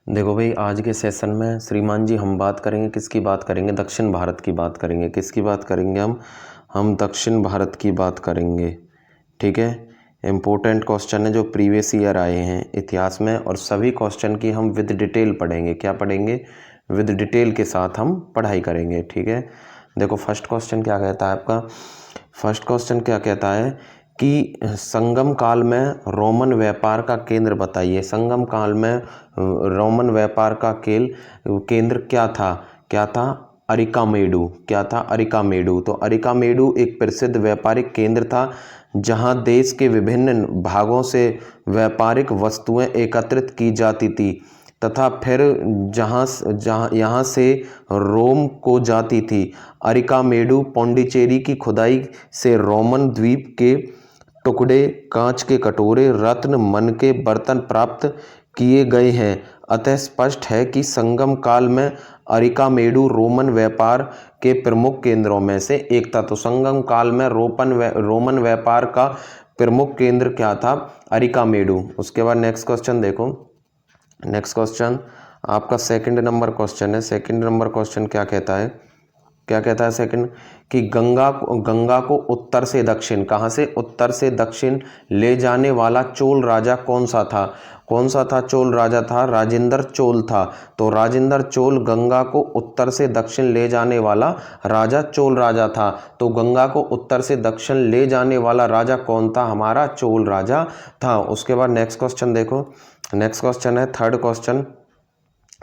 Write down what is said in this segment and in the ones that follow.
देखो भाई, आज के सेशन में श्रीमान जी हम बात करेंगे, किसकी बात करेंगे? दक्षिण भारत की बात करेंगे। किसकी बात करेंगे? हम दक्षिण भारत की बात करेंगे। ठीक है, इम्पोर्टेंट क्वेश्चन है जो प्रीवियस ईयर आए हैं इतिहास में, और सभी क्वेश्चन की हम विद डिटेल पढ़ेंगे। क्या पढ़ेंगे? विद डिटेल के साथ हम पढ़ाई करेंगे। ठीक है, देखो फर्स्ट क्वेश्चन क्या कहता है आपका। फर्स्ट क्वेश्चन क्या कहता है कि संगम काल में रोमन व्यापार का केंद्र बताइए। संगम काल में रोमन व्यापार का केंद्र क्या था? अरिकामेडू। क्या था? अरिकामेडू। तो अरिकामेडू एक प्रसिद्ध व्यापारिक केंद्र था जहां देश के विभिन्न भागों से व्यापारिक वस्तुएं एकत्रित की जाती थी तथा फिर यहाँ से रोम को जाती थी। अरिकामेडू पौंडीचेरी की खुदाई से रोमन द्वीप के टुकड़े, कांच के कटोरे, रत्न, मन के बर्तन प्राप्त किए गए हैं। अतः स्पष्ट है कि संगम काल में अरिकामेडू रोमन व्यापार के प्रमुख केंद्रों में से एक था। तो संगम काल में रोमन व्यापार का प्रमुख केंद्र क्या था? अरिकामेडू। उसके बाद नेक्स्ट क्वेश्चन देखो। नेक्स्ट क्वेश्चन आपका सेकंड नंबर क्वेश्चन है। सेकंड नंबर क्वेश्चन क्या कहता है? क्या कहता है सेकंड? कि गंगा को उत्तर से दक्षिण, कहाँ से? उत्तर से दक्षिण ले जाने वाला चोल राजा कौन सा था? कौन सा था? चोल राजा था राजेंद्र चोल था। तो राजेंद्र चोल गंगा को उत्तर से दक्षिण ले जाने वाला राजा चोल राजा था। तो गंगा को उत्तर से दक्षिण ले जाने वाला राजा कौन था? हमारा चोल राजा था। उसके बाद नेक्स्ट क्वेश्चन देखो। नेक्स्ट क्वेश्चन है थर्ड क्वेश्चन।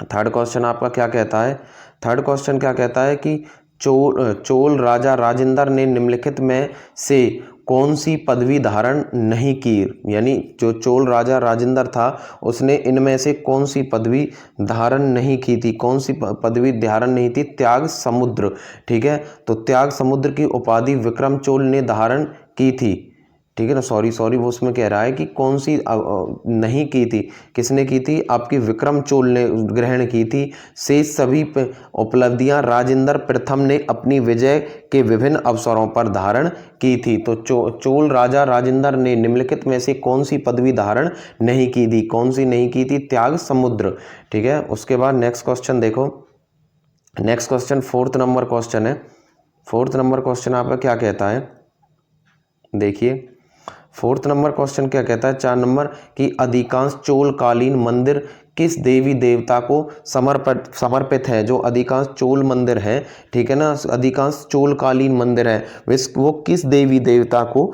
थर्ड क्वेश्चन आपका क्या कहता है? थर्ड क्वेश्चन क्या कहता है कि चोल राजा राजेंद्र ने निम्नलिखित में से कौन सी पदवी धारण नहीं की? यानी जो चोल राजा राजेंद्र था उसने इनमें से कौन सी पदवी धारण नहीं की थी? कौन सी पदवी धारण नहीं थी? त्याग समुद्र। ठीक है, तो त्याग समुद्र की उपाधि विक्रम चोल ने धारण की थी। ठीक है ना, सॉरी वो उसमें कह रहा है कि कौन सी नहीं की थी। किसने की थी? आपकी विक्रम चोल ने ग्रहण की थी। शेष सभी उपलब्धियां राजेंद्र प्रथम ने अपनी विजय के विभिन्न अवसरों पर धारण की थी। तो चोल राजा राजेंद्र ने निम्नलिखित में से कौन सी पदवी धारण नहीं की थी? कौन सी नहीं की थी? त्याग समुद्र। ठीक है, उसके बाद नेक्स्ट क्वेश्चन देखो। Next question fourth number question है। फोर्थ नंबर क्वेश्चन आपका क्या कहता है? देखिए फोर्थ नंबर क्वेश्चन क्या कहता है? 4 नंबर की अधिकांश चोलकालीन मंदिर किस देवी देवता को समर्पित है? जो अधिकांश चोल मंदिर है, ठीक है ना, अधिकांश चोलकालीन मंदिर है, वो किस देवी देवता को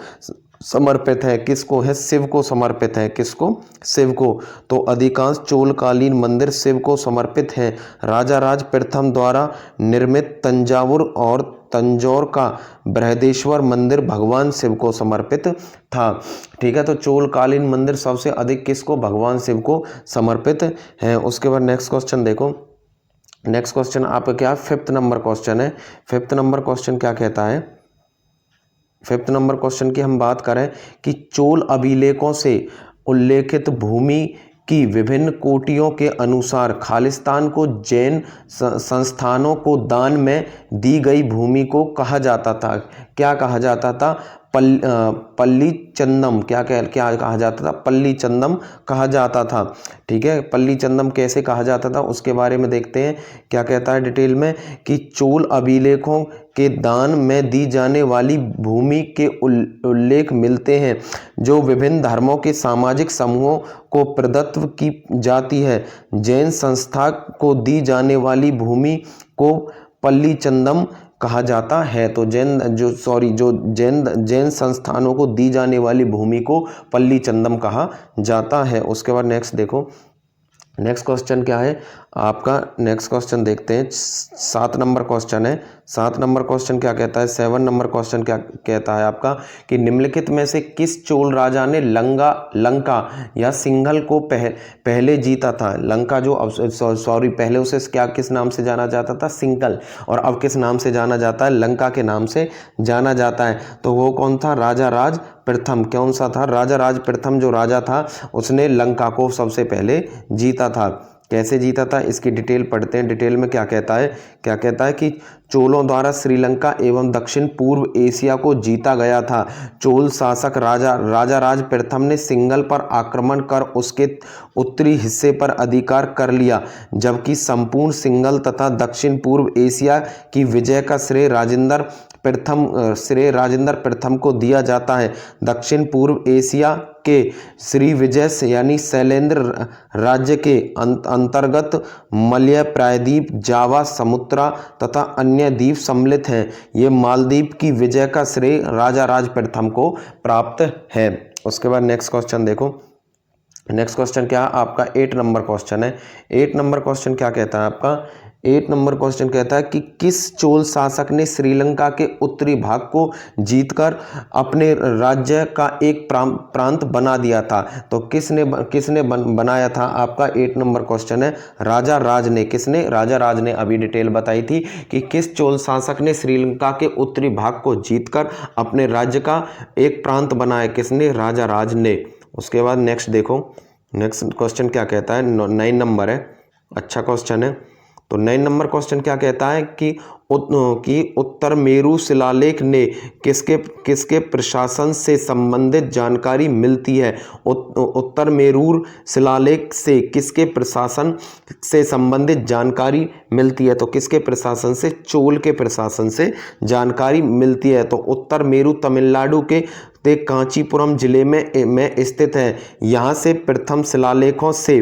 समर्पित है? किसको है? शिव को समर्पित है। किसको? शिव को। तो अधिकांश चोलकालीन मंदिर शिव को समर्पित हैं। राजा राज प्रथम द्वारा निर्मित तंजावुर और तंजौर का बृहदेश्वर मंदिर भगवान शिव को समर्पित था। ठीक है, तो चोलकालीन मंदिर सबसे अधिक किसको? भगवान शिव को समर्पित हैं। उसके बाद नेक्स्ट क्वेश्चन देखो। नेक्स्ट क्वेश्चन आपका क्या? फिफ्थ नंबर क्वेश्चन है। फिफ्थ नंबर क्वेश्चन क्या कहता है? फिफ्थ नंबर क्वेश्चन की हम बात करें कि चोल अभिलेखों से उल्लेखित भूमि की विभिन्न कोटियों के अनुसार खालिस्तान को जैन संस्थानों को दान में दी गई भूमि को कहा जाता था? क्या कहा जाता था? पल्ली चंदम। क्या कहा जाता था? पल्ली चंदम कहा जाता था। ठीक है, पल्ली चंदम कैसे कहा जाता था उसके बारे में देखते हैं। क्या कहता है डिटेल में कि चोल अभिलेखों के दान में दी जाने वाली भूमि के उल्लेख मिलते हैं जो विभिन्न धर्मों के सामाजिक समूहों को प्रदत्त की जाती है। जैन संस्था को दी जाने वाली भूमि को पल्ली चंदम कहा जाता है। तो जैन संस्थानों को दी जाने वाली भूमि को पल्ली चंदम कहा जाता है। उसके बाद नेक्स्ट देखो। नेक्स्ट क्वेश्चन क्या है आपका? नेक्स्ट क्वेश्चन देखते हैं। 7 नंबर क्वेश्चन है। 7 नंबर क्वेश्चन क्या कहता है? 7 नंबर क्वेश्चन क्या कहता है आपका? कि निम्नलिखित में से किस चोल राजा ने लंका या सिंघल को पहले जीता था? लंका पहले उसे किस नाम से जाना जाता था? सिंघल। और अब किस नाम से जाना जाता है? लंका के नाम से जाना जाता है। तो वो कौन था? राजा राज प्रथम। कौन सा था? राजा राज प्रथम जो राजा था उसने लंका को सबसे पहले जीता था। कैसे जीता था इसकी डिटेल पढ़ते हैं। डिटेल में क्या कहता है कि चोलों द्वारा श्रीलंका एवं दक्षिण पूर्व एशिया को जीता गया था। चोल शासक राजा राज प्रथम ने सिंघल पर आक्रमण कर उसके उत्तरी हिस्से पर अधिकार कर लिया, जबकि संपूर्ण सिंघल तथा दक्षिण पूर्व एशिया की विजय का श्रेय राजेंद्र प्रथम को दिया जाता है। दक्षिण पूर्व एशिया के श्री विजय यानी शैलेंद्र राज्य के अंतर्गत मलय प्रायद्वीप, जावा, समुद्रा तथा अन्य द्वीप सम्मिलित हैं। ये मालदीव की विजय का श्रेय राजा राज प्रथम को प्राप्त है। उसके बाद नेक्स्ट क्वेश्चन देखो। नेक्स्ट क्वेश्चन क्या है आपका 8 नंबर क्वेश्चन है। 8 नंबर क्वेश्चन क्या कहता है आपका 8 नंबर क्वेश्चन कहता है कि किस चोल शासक ने श्रीलंका के उत्तरी भाग को जीतकर अपने राज्य का एक प्रांत बना दिया था। तो किसने बनाया था आपका 8 नंबर क्वेश्चन है राजा राज ने। किसने? राजा राज ने। अभी डिटेल बताई थी कि किस चोल शासक ने श्रीलंका के उत्तरी भाग को जीतकर अपने राज्य का एक प्रांत बनाया। किसने? राजा राज ने। उसके बाद नेक्स्ट देखो, नेक्स्ट क्वेश्चन क्या कहता है 9 नंबर है, अच्छा क्वेश्चन है। तो 9 नंबर क्वेश्चन क्या कहता है कि उत्तर मेरू शिलालेख ने किसके प्रशासन से संबंधित जानकारी मिलती है। उत्तर मेरूर शिलालेख से किसके प्रशासन से संबंधित जानकारी मिलती है। तो किसके प्रशासन से? चोल के प्रशासन से जानकारी मिलती है। तो उत्तर मेरू तमिलनाडु के कांचीपुरम जिले में स्थित है। यहाँ से प्रथम शिलालेखों से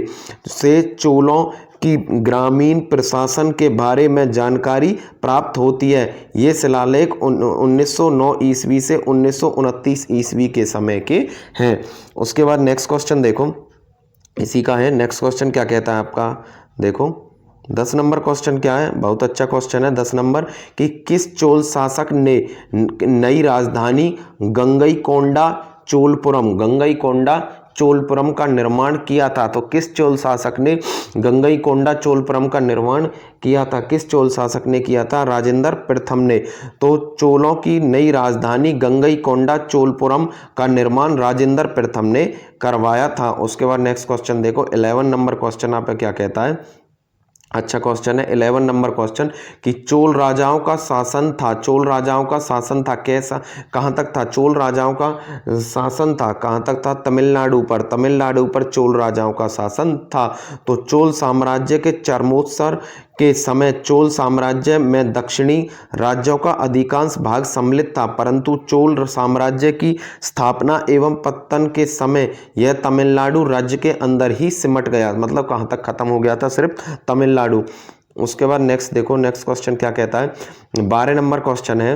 चोलों की ग्रामीण प्रशासन के बारे में जानकारी प्राप्त होती है। ये शिलालेख 1909 ईस्वी से 1929 ईस्वी के समय के हैं। उसके बाद नेक्स्ट क्वेश्चन देखो, इसी का है। नेक्स्ट क्वेश्चन क्या कहता है आपका देखो 10 नंबर क्वेश्चन क्या है, बहुत अच्छा क्वेश्चन है 10 नंबर कि किस चोल शासक ने नई राजधानी गंगईकोंडा चोलपुरम का निर्माण किया था। तो किस चोल शासक ने गंगईकोंडा चोलपुरम का निर्माण किया था? किस चोल शासक ने किया था? राजेंद्र प्रथम ने। तो चोलों की नई राजधानी गंगईकोंडा चोलपुरम का निर्माण राजेंद्र प्रथम ने करवाया था। उसके बाद नेक्स्ट क्वेश्चन देखो 11 नंबर क्वेश्चन आप क्या कहता है, अच्छा क्वेश्चन है 11 नंबर क्वेश्चन कि चोल राजाओं का शासन था कैसा, कहाँ तक था? चोल राजाओं का शासन था कहाँ तक था? तमिलनाडु पर चोल राजाओं का शासन था। तो चोल साम्राज्य के चरमोत्कर्ष के समय चोल साम्राज्य में दक्षिणी राज्यों का अधिकांश भाग सम्मिलित था, परंतु चोल साम्राज्य की स्थापना एवं पतन के समय यह तमिलनाडु राज्य के अंदर ही सिमट गया। मतलब कहाँ तक खत्म हो गया था? सिर्फ तमिलनाडु। उसके बाद नेक्स्ट देखो, नेक्स्ट क्वेश्चन क्या कहता है 12 नंबर क्वेश्चन है।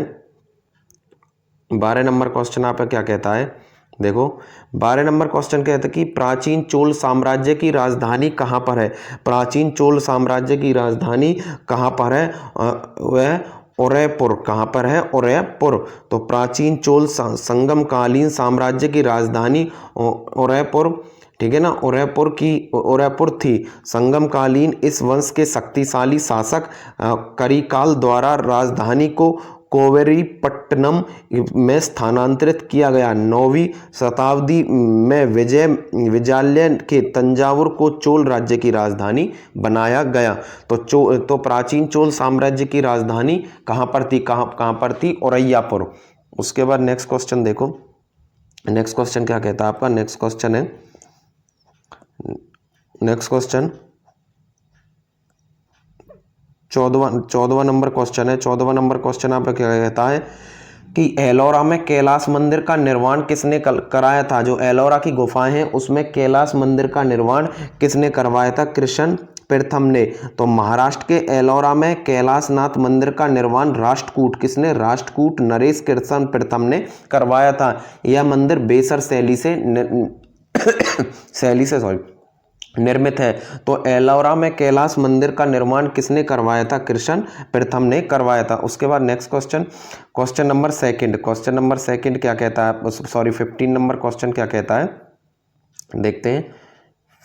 12 नंबर क्वेश्चन आप क्या कहता है देखो 12 नंबर क्वेश्चन कहता है कि प्राचीन चोल साम्राज्य की राजधानी कहाँ पर है। प्राचीन चोल साम्राज्य की राजधानी कहाँ पर है? वह उदयपुर। कहाँ पर है? उदयपुर। तो प्राचीन चोल संगमकालीन साम्राज्य की राजधानी उदयपुर, ठीक है ना, उदयपुर थी। संगमकालीन इस वंश के शक्तिशाली शासक करिकाल द्वारा राजधानी को कोवेरीपट्टनम में स्थानांतरित किया गया। 9वीं शताब्दी में विजयालय के तंजावुर को चोल राज्य की राजधानी बनाया गया। तो प्राचीन चोल साम्राज्य की राजधानी कहाँ पर थी? कहाँ पर थी? उदयपुर। उसके बाद नेक्स्ट क्वेश्चन देखो, नेक्स्ट क्वेश्चन क्या कहता है आपका नेक्स्ट क्वेश्चन है, नेक्स्ट क्वेश्चन 14वां नंबर क्वेश्चन है। 14वां नंबर क्वेश्चन आप क्या कहता है कि एलोरा में कैलाश मंदिर का निर्माण किसने कराया था। जो एलोरा की गुफाएं हैं उसमें कैलाश मंदिर का निर्माण किसने करवाया था? कृष्ण प्रथम ने। तो महाराष्ट्र के एलोरा में कैलाशनाथ मंदिर का निर्माण राष्ट्रकूट, किसने? राष्ट्रकूट नरेश कृष्ण प्रथम ने करवाया था। यह मंदिर बेसर शैली से निर्मित है। तो एलोरा में कैलाश मंदिर का निर्माण किसने करवाया था? कृष्ण प्रथम ने करवाया था। उसके बाद next question, question number second क्या कहता है, सॉरी 15 नंबर क्वेश्चन क्या कहता है देखते हैं।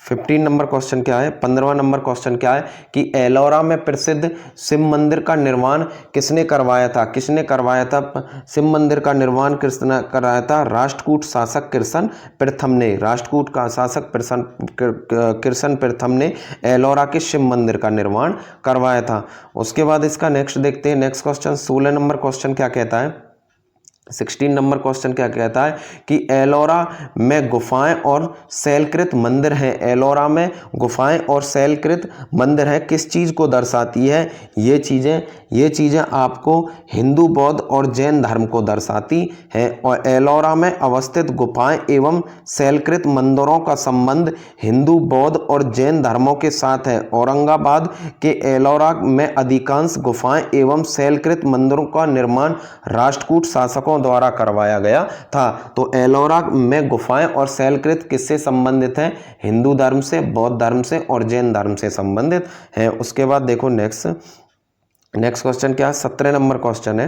15 नंबर क्वेश्चन क्या है, 15वां नंबर क्वेश्चन क्या है कि एलोरा में प्रसिद्ध शिव मंदिर का निर्माण किसने करवाया था? किसने करवाया था शिव मंदिर का निर्माण? किसने कराया था? राष्ट्रकूट शासक कृष्ण प्रथम ने। राष्ट्रकूट का शासक कृष्ण प्रथम ने एलोरा के शिव मंदिर का निर्माण करवाया था। उसके बाद इसका नेक्स्ट देखते हैं, नेक्स्ट क्वेश्चन 16 नंबर क्वेश्चन क्या कहता है, 16 नंबर क्वेश्चन क्या कहता है कि एलोरा में गुफाएं और शैलकृत मंदिर हैं। एलोरा में गुफाएं और शैलकृत मंदिर हैं, किस चीज़ को दर्शाती है? ये चीज़ें आपको हिंदू, बौद्ध और जैन धर्म को दर्शाती हैं। और एलोरा में अवस्थित गुफाएं एवं शैलकृत मंदिरों का संबंध हिंदू, बौद्ध और जैन धर्मों के साथ है। औरंगाबाद के एलोरा में अधिकांश गुफाएं एवं शैलकृत मंदिरों का निर्माण राष्ट्रकूट शासकों द्वारा करवाया गया था। तो एलोरा में गुफाएं और शैलकृत किससे संबंधित हैं? हिंदू धर्म से, बौद्ध धर्म से और जैन धर्म से संबंधित है। उसके बाद देखो नेक्स्ट क्वेश्चन क्या है, 17 नंबर क्वेश्चन है,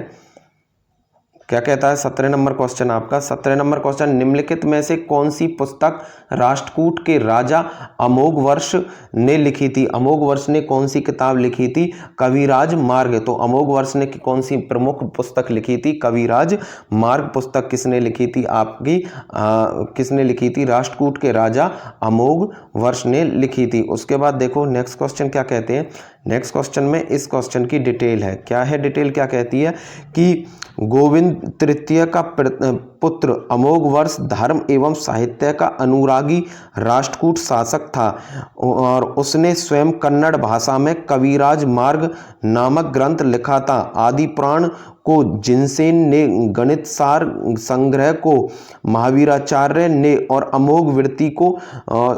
क्या कहता है 17 नंबर क्वेश्चन आपका? 17 नंबर क्वेश्चन, निम्नलिखित में से कौन सी पुस्तक राष्ट्रकूट के राजा अमोघवर्ष ने लिखी थी? अमोघवर्ष ने कौन सी किताब लिखी थी? कविराज मार्ग। तो अमोघवर्ष ने कौन सी प्रमुख पुस्तक लिखी थी? कविराज मार्ग पुस्तक किसने लिखी थी आपकी? किसने लिखी थी? राष्ट्रकूट के राजा अमोघवर्ष ने लिखी थी। उसके बाद देखो नेक्स्ट क्वेश्चन क्या कहते हैं, नेक्स्ट क्वेश्चन में इस क्वेश्चन की डिटेल है, क्या है डिटेल, क्या कहती है कि गोविंद तृतीय का पुत्र अमोघवर्ष धर्म एवं साहित्य का अनुरागी राष्ट्रकूट शासक था और उसने स्वयं कन्नड़ भाषा में कविराज मार्ग नामक ग्रंथ लिखा था। आदि पुराण को जिनसेन ने, गणित सार संग्रह को महावीराचार्य ने और अमोघ वृत्ति को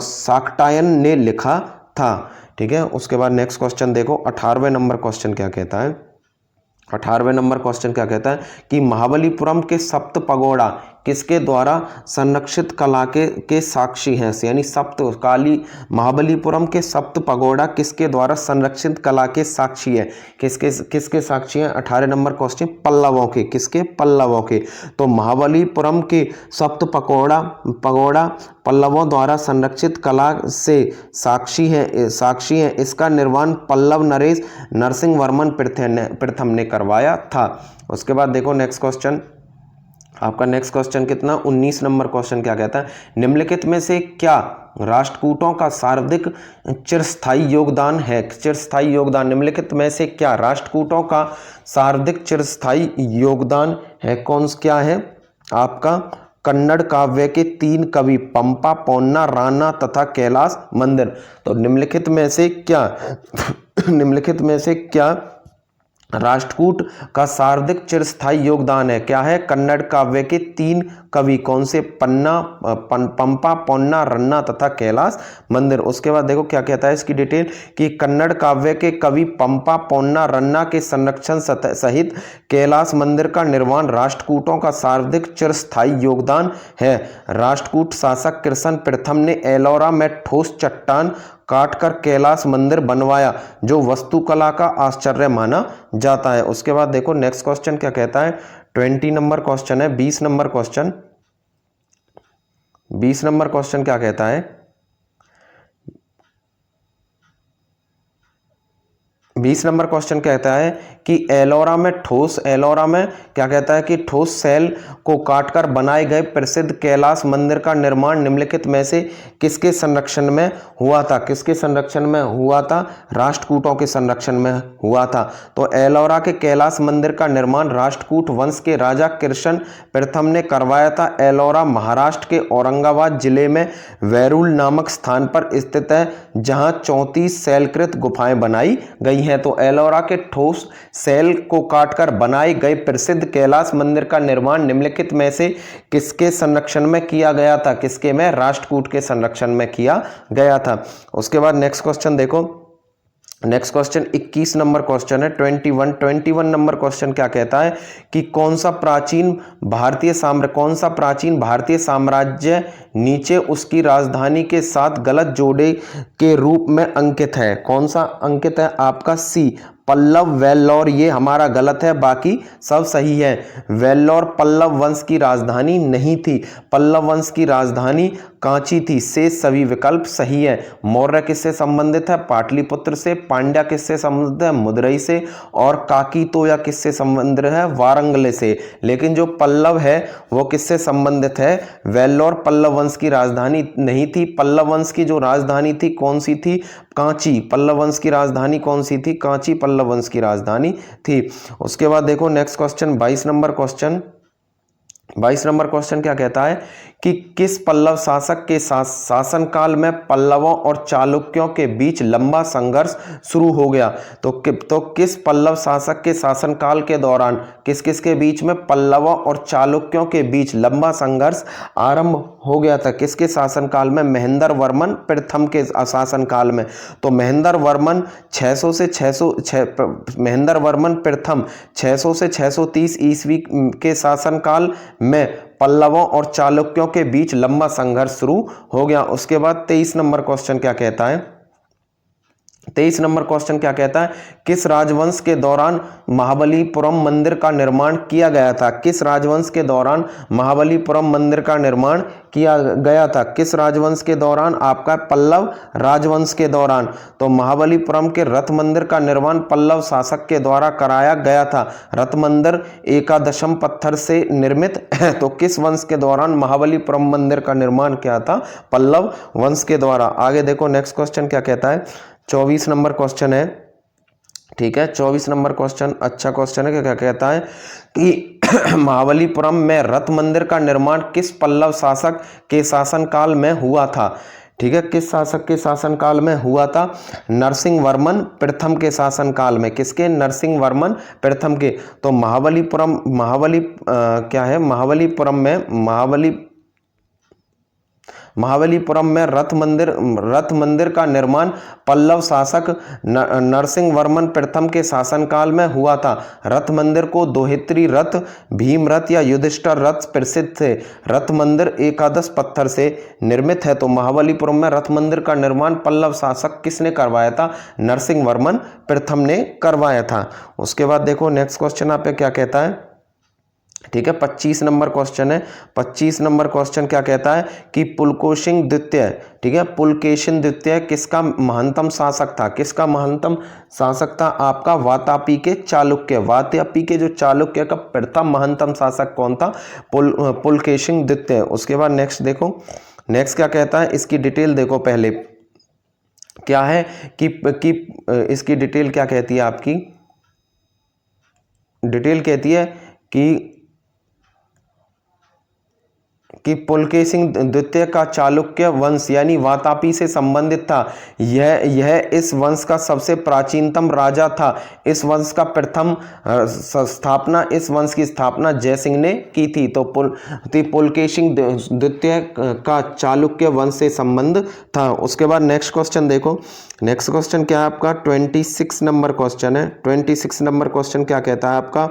शाक्टायन ने लिखा था। ठीक है, उसके बाद नेक्स्ट क्वेश्चन देखो, 18वें नंबर क्वेश्चन क्या कहता है? 18वें नंबर क्वेश्चन क्या कहता है कि महाबलीपुरम के सप्त पगोड़ा किसके द्वारा संरक्षित कला के साक्षी हैं? यानी महाबलीपुरम के सप्त पगोड़ा किसके द्वारा संरक्षित कला के साक्षी है? किसके साक्षी हैं? 18 नंबर क्वेश्चन पल्लवों के। किसके? पल्लवों के। तो महाबलीपुरम के सप्त पगोड़ा पल्लवों द्वारा संरक्षित कला से साक्षी हैं। इसका निर्माण पल्लव नरेश नरसिंह वर्मन प्रथम ने करवाया था। उसके बाद देखो नेक्स्ट क्वेश्चन आपका, नेक्स्ट क्वेश्चन कितना, 19 नंबर क्वेश्चन क्या कहता है, निम्नलिखित में से क्या राष्ट्रकूटों का सर्वाधिक चिरस्थायी योगदान है? चिरस्थायी योगदान, निम्नलिखित में से क्या राष्ट्रकूटों का सर्वाधिक चिरस्थायी योगदान है? क्या है आपका? कन्नड़ काव्य के 3 कवि पंपा, पोन्ना, राणा तथा कैलाश मंदिर। तो निम्नलिखित में से क्या राष्ट्रकूट का सर्वाधिक चिरस्थायी योगदान है? क्या है? कन्नड़ काव्य के 3 कवि, कौन से? पंपा, पोन्ना, रन्ना तथा कैलाश मंदिर। उसके बाद देखो क्या कहता है इसकी डिटेल कि कन्नड़ काव्य के कवि पंपा, पोन्ना, रन्ना के संरक्षण सहित कैलाश मंदिर का निर्माण राष्ट्रकूटों का सर्वाधिक चिरस्थायी योगदान है। राष्ट्रकूट शासक कृष्ण प्रथम ने एलोरा में ठोस चट्टान काटकर कैलाश मंदिर बनवाया, जो वास्तुकला का आश्चर्य माना जाता है। उसके बाद देखो नेक्स्ट क्वेश्चन क्या कहता है, 20 नंबर क्वेश्चन है। 20 नंबर क्वेश्चन क्या कहता है? 20 नंबर क्वेश्चन कहता है कि एलोरा में क्या कहता है कि ठोस शैल को काटकर बनाए गए प्रसिद्ध कैलाश मंदिर का निर्माण निम्नलिखित में से किसके संरक्षण में हुआ था? किसके संरक्षण में हुआ था? राष्ट्रकूटों के संरक्षण में हुआ था। तो एलोरा के कैलाश मंदिर का निर्माण राष्ट्रकूट वंश के राजा कृष्ण प्रथम ने करवाया था। एलोरा महाराष्ट्र के औरंगाबाद जिले में वैरूल नामक स्थान पर स्थित है, जहां 34 शैलकृत गुफाएं बनाई गई हैं। तो एलोरा के ठोस शैल को काटकर बनाए गए प्रसिद्ध कैलाश मंदिर का निर्माण निम्नलिखित में से किसके संरक्षण में किया गया था? किसके में? राष्ट्रकूट के संरक्षण में किया गया था। उसके बाद नेक्स्ट क्वेश्चन देखो, नेक्स्ट क्वेश्चन 21 नंबर क्वेश्चन है। 21 नंबर क्वेश्चन क्या कहता है कि कौन सा प्राचीन भारतीय साम्राज्य नीचे उसकी राजधानी के साथ गलत जोड़े के रूप में अंकित है। कौन सा अंकित है आपका? सी, पल्लव वेल्लोर। ये हमारा गलत है, बाकी सब सही है। वेल्लोर पल्लव वंश की राजधानी नहीं थी, पल्लव वंश की राजधानी कांची थी। शेष सभी विकल्प सही है। मौर्य किससे संबंधित है? पाटलिपुत्र से। पांड्या किससे संबंधित है? मदुरई से। और काकीतोया किससे संबंधित है? वारंगल से। लेकिन जो पल्लव है वो किससे संबंधित है? वेल्लोर पल्लव वंश की राजधानी नहीं थी। पल्लव वंश की जो राजधानी थी कौन सी थी? कांची। पल्लव वंश की राजधानी कौन सी थी? कांची पल्लव वंश की राजधानी थी। उसके बाद देखो next question, 22 number question. 22 number question क्या कहता है कि किस पल्लव शासक के शासनकाल में पल्लवों और चालुक्यों के बीच लंबा संघर्ष शुरू हो गया? तो किस पल्लव शासक के शासनकाल के दौरान किस किस के बीच में पल्लवों और चालुक्यों के बीच लंबा संघर्ष आरंभ हो गया था? किसके शासनकाल में? महेंद्र वर्मन प्रथम के शासनकाल में। तो महेंद्र वर्मन 600 से 600 महेंद्र वर्मन प्रथम 600 से 630 ईस्वी के शासनकाल में पल्लवों और चालुक्यों के बीच लंबा संघर्ष शुरू हो गया। उसके बाद 23 नंबर क्वेश्चन क्या कहता है? 23 नंबर क्वेश्चन क्या कहता है? किस राजवंश के दौरान महाबलीपुरम मंदिर का निर्माण किया गया था? किस राजवंश के दौरान महाबलीपुरम मंदिर का निर्माण किया गया था? किस राजवंश के दौरान? आपका पल्लव राजवंश के दौरान। तो महाबलीपुरम के रथ मंदिर का निर्माण पल्लव शासक के द्वारा कराया गया था। रथ मंदिर एकादशम पत्थर से निर्मित है। तो किस वंश के दौरान महाबलीपुरम मंदिर का निर्माण किया था? पल्लव वंश के द्वारा। आगे देखो नेक्स्ट क्वेश्चन क्या कहता है? 24 नंबर क्वेश्चन है, ठीक है। 24 नंबर क्वेश्चन अच्छा क्वेश्चन है। क्या कहता है कि महाबलीपुरम में रथ मंदिर का निर्माण किस पल्लव शासक के शासनकाल में हुआ था? ठीक है, किस शासक के शासनकाल में हुआ था? नरसिंह वर्मन प्रथम के शासनकाल में। किसके? नरसिंह वर्मन प्रथम के। तो महाबलीपुरम में रथ मंदिर का निर्माण पल्लव शासक नरसिंह वर्मन प्रथम के शासनकाल में हुआ था। रथ मंदिर को दोहित्री रथ, भीम रथ या युधिष्ठिर रथ प्रसिद्ध थे। रथ मंदिर एकादश पत्थर से निर्मित है। तो महाबलीपुरम में रथ मंदिर का निर्माण पल्लव शासक किसने करवाया था? नरसिंह वर्मन प्रथम ने करवाया था। उसके बाद देखो नेक्स्ट क्वेश्चन आप पे क्या कहता है, ठीक है। 25 नंबर क्वेश्चन है। 25 नंबर क्वेश्चन क्या कहता है कि पुलकेशिन द्वितीय, ठीक है, पुलकेशिन द्वितीय किसका महंतम शासक था? किसका महंतम शासक था? आपका वातापी के चालुक्य। वातापी के जो चालुक्य का प्रथम महंतम शासक कौन था? पुलकेशिन द्वितीय। उसके बाद नेक्स्ट देखो, नेक्स्ट क्या कहता है, इसकी डिटेल देखो। पहले क्या है कि इसकी डिटेल क्या कहती है? आपकी डिटेल कहती है कि पुलकेशिन द्वितीय का चालुक्य वंश यानी वातापी से संबंधित था। यह इस वंश का सबसे प्राचीनतम राजा था। इस वंश का प्रथम स्थापना, इस वंश की स्थापना जयसिंह ने की थी। तो पुलकेशिन द्वितीय का चालुक्य वंश से संबंध था। उसके बाद नेक्स्ट क्वेश्चन देखो। नेक्स्ट क्वेश्चन क्या है आपका? 26 नंबर क्वेश्चन है। 26 नंबर क्वेश्चन क्या कहता है आपका?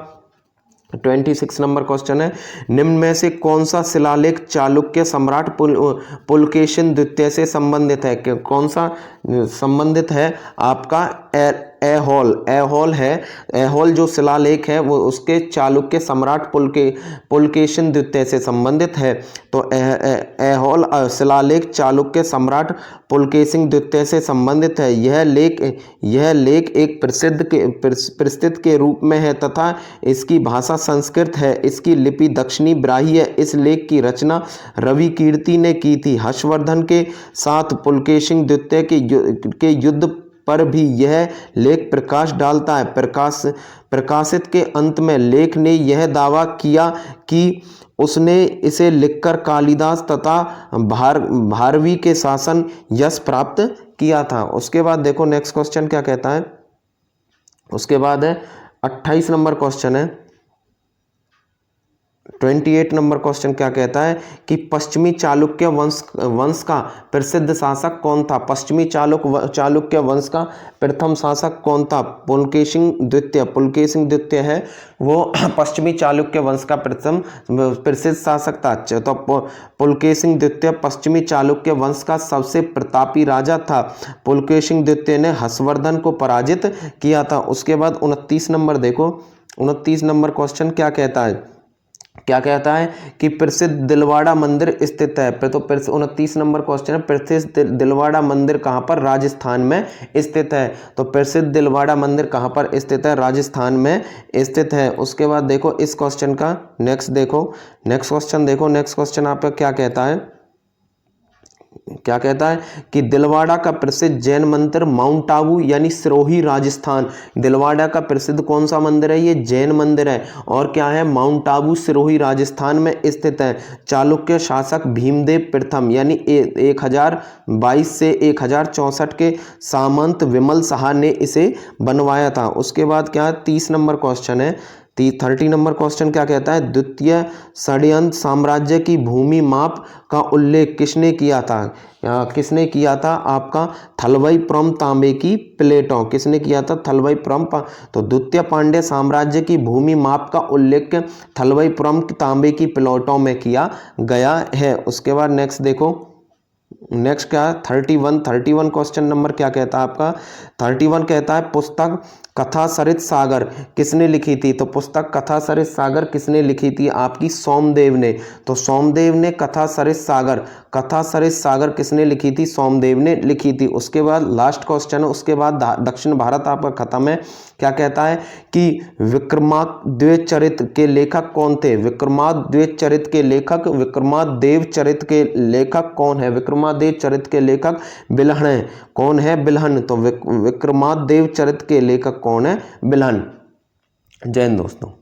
26 नंबर क्वेश्चन है, निम्न में से कौन सा शिलालेख चालुक्य सम्राट पुलकेशिन द्वितीय से संबंधित है? कौन सा संबंधित है? आपका ऐहोल है। ऐहोल जो शिलालेख है वो उसके चालुक्य सम्राट पुलकेशिन द्वितीय से संबंधित है। तो ऐहोल शिलालेख चालुक्य सम्राट पुलकेशिन द्वितीय से संबंधित है। यह लेख एक प्रसिद्ध के रूप में है तथा इसकी भाषा संस्कृत है। इसकी लिपि दक्षिणी ब्राह्मी है। इस लेख की रचना रवि कीर्ति ने की थी। हर्षवर्धन के साथ पुलकेशिन द्वितीय के युद्ध पर भी यह लेख प्रकाश डालता है। प्रकाशित के अंत में लेख ने यह दावा किया कि उसने इसे लिखकर कालिदास तथा भारवी के शासन यश प्राप्त किया था। उसके बाद देखो नेक्स्ट क्वेश्चन क्या कहता है। उसके बाद है 28 नंबर क्वेश्चन है, 28 नंबर क्वेश्चन क्या कहता है कि पश्चिमी चालुक्य वंश का प्रसिद्ध शासक कौन था? पश्चिमी चालुक्य वंश का प्रथम शासक कौन था? पुलकेशिन द्वितीय है वो पश्चिमी चालुक्य वंश का प्रथम प्रसिद्ध शासक था। तो पुलकेशिन द्वितीय पश्चिमी चालुक्य वंश का सबसे प्रतापी राजा था। पुलकेशिन द्वितीय ने हर्षवर्धन को पराजित किया था। उसके बाद 29 नंबर देखो, 29 नंबर क्वेश्चन क्या कहता है? क्या कहता है कि प्रसिद्ध दिलवाड़ा मंदिर स्थित है। तो 29 नंबर क्वेश्चन है, प्रसिद्ध दिलवाड़ा मंदिर कहाँ पर? राजस्थान में स्थित है। तो प्रसिद्ध दिलवाड़ा मंदिर कहाँ पर स्थित है? राजस्थान में स्थित है। उसके बाद देखो इस क्वेश्चन का नेक्स्ट क्वेश्चन आपका क्या कहता है? क्या कहता है कि दिलवाड़ा का प्रसिद्ध जैन मंदिर माउंट आबू यानी सिरोही राजस्थान। दिलवाड़ा का प्रसिद्ध कौन सा मंदिर है? ये जैन मंदिर है। और क्या है? माउंट आबू सिरोही राजस्थान में स्थित है। चालुक्य शासक भीमदेव प्रथम यानी 1022 से 1064 के सामंत विमल शाह ने इसे बनवाया था। उसके बाद क्या है? 30 नंबर क्वेश्चन है। 30 नंबर क्वेश्चन क्या कहता है? द्वितीय षड्यंत्र साम्राज्य की भूमि माप का उल्लेख किसने किया था? आपका थलवाईपुरम तांबे की प्लेटों। किसने किया था? थलवाईपुरम। तो द्वितीय पांड्य साम्राज्य की भूमि माप का उल्लेख थलवाईपुरम तांबे की प्लेटों में किया गया है। उसके बाद नेक्स्ट देखो, नेक्स्ट क्या है? 31 क्वेश्चन नंबर क्या कहता है आपका? 31 कहता है पुस्तक कथा सरित सागर किसने लिखी थी? तो पुस्तक कथा सरित सागर किसने लिखी थी? आपकी सोमदेव ने। तो सोमदेव ने कथा सरित सागर किसने लिखी थी? सोमदेव ने लिखी थी। उसके बाद लास्ट क्वेश्चन है, उसके बाद दक्षिण भारत आपका खत्म है। क्या कहता है कि विक्रमादित्य चरित्र के लेखक कौन थे? विक्रमादित्य चरित्र के लेखक विक्रमादेव चरित्र के लेखक कौन है? विक्रमादेव चरित्र के लेखक बिल्हण है। कौन है? बिल्हण। तो विक्रमादेव चरित्र के लेखक कौन है? बिल्हण। जय हिंद दोस्तों।